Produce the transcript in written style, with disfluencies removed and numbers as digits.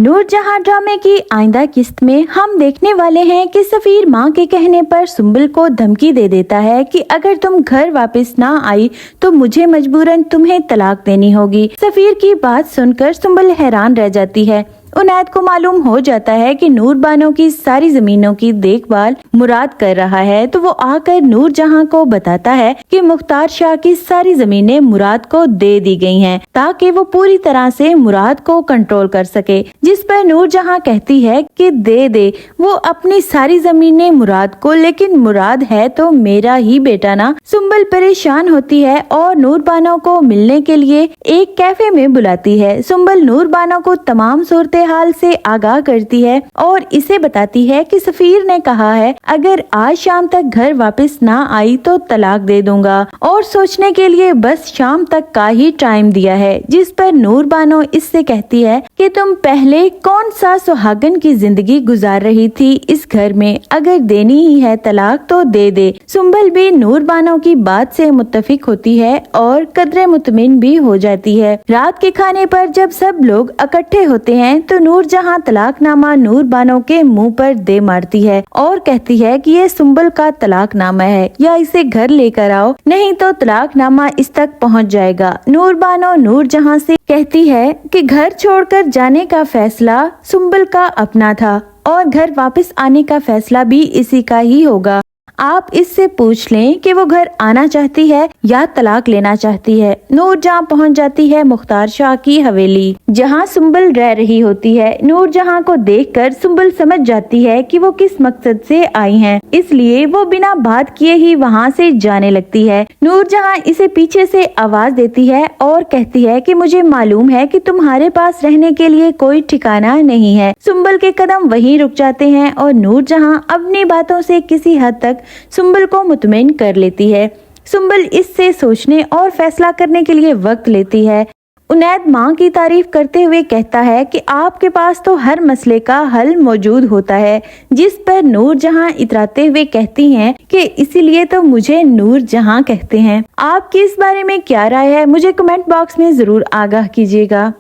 नूर जहां ड्रामे की आइंदा किस्त में हम देखने वाले हैं कि सफीर मां के कहने पर सुंबल को धमकी दे देता है कि अगर तुम घर वापस ना आई तो मुझे मजबूरन तुम्हें तलाक देनी होगी। सफीर की बात सुनकर सुंबल हैरान रह जाती है। उनैद को मालूम हो जाता है कि नूर बानो की सारी जमीनों की देखभाल मुराद कर रहा है, तो वो आकर नूर जहां को बताता है कि मुख्तार शाह की सारी जमीनें मुराद को दे दी गई हैं ताकि वो पूरी तरह से मुराद को कंट्रोल कर सके। जिस पर नूर जहां कहती है कि दे वो अपनी सारी जमीनें मुराद को, लेकिन मुराद है तो मेरा ही बेटा ना। सुंबल परेशान होती है और नूर बानो को मिलने के लिए एक कैफे में बुलाती है। सुंबल नूर बानो को तमाम सूरत हाल से आगाह करती है और इसे बताती है कि सफीर ने कहा है अगर आज शाम तक घर वापस ना आई तो तलाक दे दूंगा और सोचने के लिए बस शाम तक का ही टाइम दिया है। जिस पर नूर बानो इससे कहती है कि तुम पहले कौन सा सुहागन की जिंदगी गुजार रही थी इस घर में, अगर देनी ही है तलाक तो दे। सुंबल भी नूर बानो की बात से मुत्तफिक होती है और कदरे मुतमिन भी हो जाती है। रात के खाने पर जब सब लोग इकट्ठे होते हैं तो नूर जहां तलाकनामा नूर बानो के मुंह पर दे मारती है और कहती है कि ये सुंबल का तलाकनामा है, या इसे घर लेकर आओ नहीं तो तलाकनामा इस तक पहुंच जाएगा। नूर बानो नूर जहां से कहती है कि घर छोड़कर जाने का फैसला सुंबल का अपना था और घर वापस आने का फैसला भी इसी का ही होगा। आप इससे पूछ लें कि वो घर आना चाहती है या तलाक लेना चाहती है। नूर जहां पहुंच जाती है मुख्तार शाह की हवेली जहां सुंबल रह रही होती है। नूर जहां को देखकर सुंबल समझ जाती है कि वो किस मकसद से आई हैं, इसलिए वो बिना बात किए ही वहां से जाने लगती है। नूर जहां इसे पीछे से आवाज देती है और कहती है कि मुझे मालूम है कि तुम्हारे पास रहने के लिए कोई ठिकाना नहीं है। सुंबल के कदम वहीं रुक जाते हैं और नूर जहां अपनी बातों से किसी हद तक सुंबल को मुतमईन कर लेती है। सुंबल इससे सोचने और फैसला करने के लिए वक्त लेती है। उनैद मां की तारीफ करते हुए कहता है कि आपके पास तो हर मसले का हल मौजूद होता है। जिस पर नूर जहां इतराते हुए कहती हैं कि इसीलिए तो मुझे नूर जहां कहते हैं। आपकी इस बारे में क्या राय है, मुझे कमेंट बॉक्स में जरूर आगाह कीजिएगा।